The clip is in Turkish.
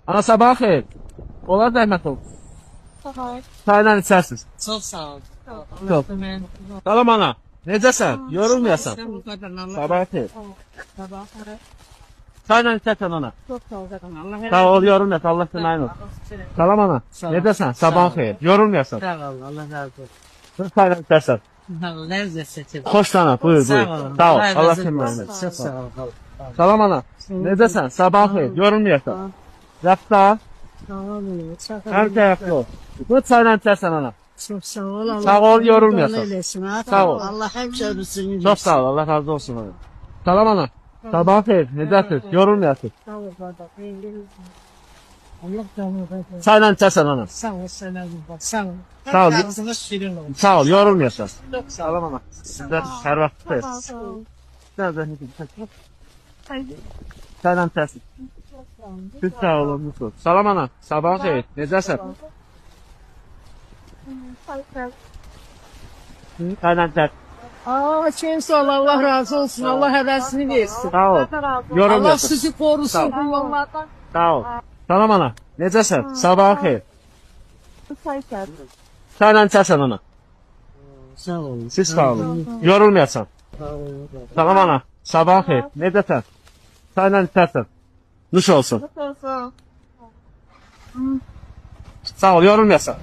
Ana sabah xeyir. Olar zəhmət ol. Çayla içərsiniz. Çok sağ ol. Yox. Salam ana. Necəsən? Yorulmayasan. Sabah xeyir. Çayla içərsən ana. Çok sağ ol. Allah Sağ ol, yorulmayasan. Allah sənə ayın olsun. Salam ana. Sağ ol. Necəsən? Sağ Sabah ol. xeyir. Yorulmayasan. Sağ ol. Allah razı olsun. Çayla içərsən. Sağ ol. Lezzet seçim. Xoş sana. Buyur, Sağ buyur. ol. Sağ ol. Allah razı sənə olsun. ayın olsun. Çok sağ ol. Salam ana. Necəsən? Sabah xeyir. Yorulmayasan. Rəfta. Sağ ol. Çok Hər tərəfli ol. Bu çayla içərsən ana. Çok sağ ol. Allah Sağ ol, yorulmayasın. eylesin, ha. Sağ ol. Allah hemşehrisini Çok sağ ol. Allah razı olsun ana. Salam ana. Sabah xeyir. Necəsiz? Yorulmayasın. Sağ ol. Allah canını versin. Çayla içərsən ana. Sağ ol. Sen bak. Sağ ol. Sağ ol. Ağzına şirin olsun. Sağ ol. Yorulmayasan. Çok sağ ol. Salam ana. Sizdə hər vaxt xeyir. Çayla içərsin. Siz sağ olun. Mutlu. Salam ana. Sabah xeyir. Necəsən? Çayla içərsin. Aa, kim sağ ol. Allah razı olsun. Allah hevesini versin. Sağ ol. Allah Yorulmayasan. sizi korusun. Sağ ol. Yollardan. Sağ ol. Salam ana. Necəsən? Sabah xeyir. Çayla içərsən ana. Sağ ol. Siz sağ olun. Yorulmayasan. Sağ ol. Salam ana. Sabah xeyir. Necəsən? Çayla içərsən. Nuş olsun. Sağ ol. Yorulmayasan.